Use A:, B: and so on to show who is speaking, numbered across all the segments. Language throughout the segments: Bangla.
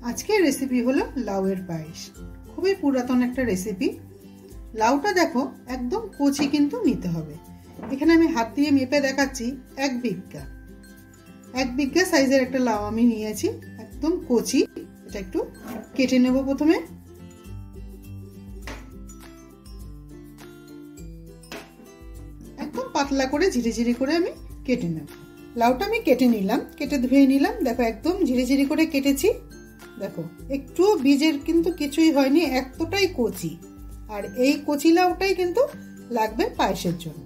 A: আজকের রেসিপি হলো লাউয়ের পায়েস। খুবই পুরাতন একটা রেসিপি। লাউটা দেখো একদম কচি কিন্তু নিতে হবে। এখানে আমি হাত দিয়ে মেপে দেখাচ্ছি 1 বিঘা সাইজের একটা লাউ আমি নিয়েছি, একদম কচি। এটা একটু কেটে নেব। প্রথমে একদম পাতলা করে ঝিরিঝিরি করে আমি কেটে নেব। লাউটা আমি কেটে নিলাম, কেটে ধুয়ে নিলাম। দেখো একদম ঝিরিঝিরি করে কেটেছি। দেখো একটু বীজের কিন্তু কিছুই হয়নি, এতটাই কচি। আর এই কচি লাউটাই কিন্তু লাগবে পায়েসের জন্য।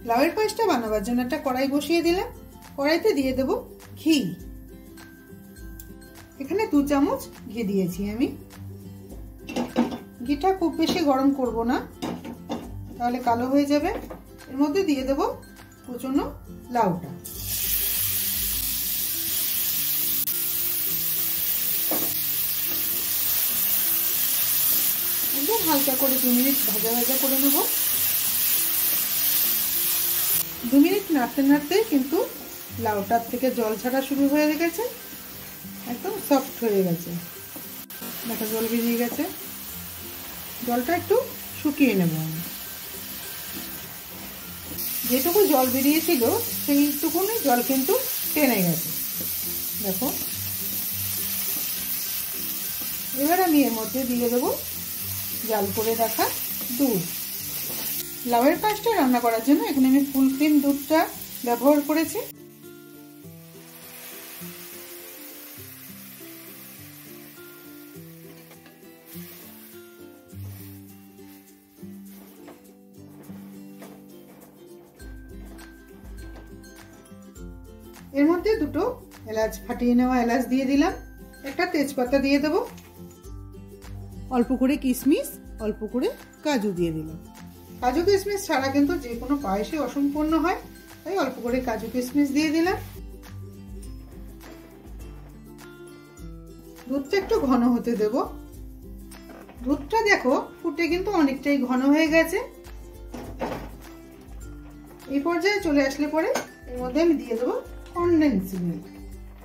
A: লাউয়ের পায়েসটা বানাবার জন্য একটা কড়াই বসিয়ে দিলাম। কড়াইতে দিয়ে দেব ঘি। এখানে 2 চামচ ঘি দিয়েছি আমি। ঘিটা খুব বেশি গরম করব না, তাহলে কালো হয়ে যাবে। এর মধ্যে দিয়ে দেব কুচনো লাউটা। একদম হালকা করে 2 মিনিট ভাজা ভাজা করে নেব। 2 মিনিট নাড়তে নাড়তে কিন্তু লাউটার থেকে জল ছাড়া শুরু হয়ে গেছে, একদম সফট হয়ে গেছে। দেখো জল বেরিয়ে গেছে। জলটা একটু শুকিয়ে নেব আমি। যেটুকু জল বেরিয়েছিল সেইটুকুনি জল কিন্তু টেনে গেছে। দেখো এবার আমি এর মধ্যে দিয়ে দেবো জাল করে রাখা দুধ। লাউয়ের পায়েসটা রান্না করার জন্য এখানে আমি ফুল ক্রিম দুধটা ব্যবহার করেছি। এর মধ্যে 2টো এলাচ, ফাটিয়ে নেওয়া এলাচ দিয়ে দিলাম। একটা তেজপাতা দিয়ে দেবো। অল্প করে কিশমিশ, অল্প করে কাজু দিয়ে দিলাম। কাজু কিশমিশ ছাড়া কিন্তু যে কোনো পায়েসে অসম্পূর্ণ হয়, তাই অল্প করে কাজু কিশমিশ দিয়ে দিলাম। দুধটা একটু ঘন হতে দেব। দুধটা দেখো ফুটে কিন্তু অনেকটাই ঘন হয়ে গেছে। এই পর্যায়ে চলে আসলে পরে এর মধ্যে আমি দিয়ে দেবো কনডেন্স মিল্ক।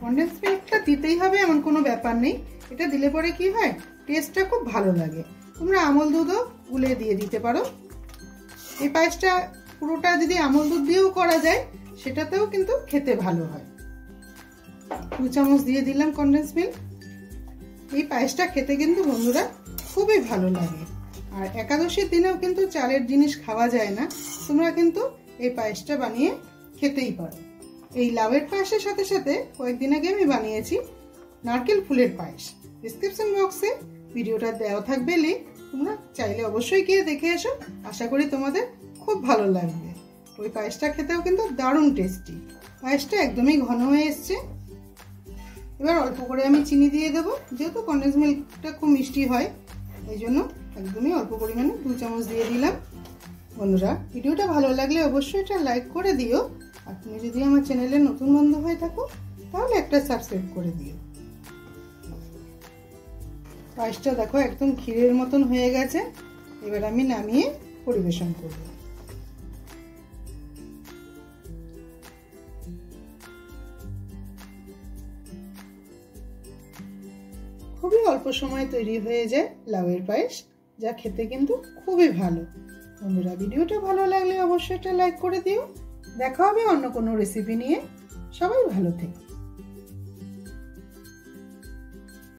A: কনডেন্স মিল্কটা দিতেই হবে এমন কোনো ব্যাপার নেই। এটা দিলে পরে কি হয়, টেস্টটা খুব ভালো লাগে। তোমরা আমল দুধও গুলে দিয়ে দিতে পারো। এই পায়েসটা পুরোটা যদি আমল দুধ দিয়েও করা যায়, সেটাতেও কিন্তু খেতে ভালো হয়। 2 চামচ দিয়ে দিলাম কনডেন্স মিল্ক। এই পায়েসটা খেতে কিন্তু বন্ধুরা খুবই ভালো লাগে। আর একাদশীর দিনেও কিন্তু চালের জিনিস খাওয়া যায় না, তোমরা কিন্তু এই পায়েসটা বানিয়ে খেতেই পারো। এই লাউয়ের পায়েসের সাথে সাথে কয়েকদিন আগে আমি বানিয়েছি নারকেল ফুলের পায়েস। ডেসক্রিপশন বক্সে ভিডিওটা দেওয়া থাকবে লিংক, তোমরা চাইলে অবশ্যই গিয়ে দেখে এসো। আশা করি তোমাদের খুব ভালো লাগবে। ওই পায়েসটা খেতেও কিন্তু দারুণ টেস্টি। পায়েসটা একদমই ঘন হয়ে এসছে। এবার অল্প করে আমি চিনি দিয়ে দেবো। যেহেতু কনডেন্স মিল্কটা খুব মিষ্টি হয়, এই জন্য একদমই অল্প পরিমাণে 2 চামচ দিয়ে দিলাম। বন্ধুরা ভিডিওটা ভালো লাগলে অবশ্যই এটা লাইক করে দিও। আর তুমি যদি আমার চ্যানেলে নতুন বন্ধু হয়ে থাকো, তাহলে একটা সাবস্ক্রাইব করে দিও। পায়েসটা দেখো একদম ক্ষীরের মতন হয়ে গেছে। এবার আমি নামিয়ে পরিবেশন করব। খুবই অল্প সময়ে তৈরি হয়ে যায় লাউয়ের পায়েস, যা খেতে কিন্তু খুবই ভালো। বন্ধুরা ভিডিওটা ভালো লাগলে অবশ্যই একটা লাইক করে দিও। দেখা হবে অন্য কোনো রেসিপি নিয়ে। সবাই ভালো থেকো।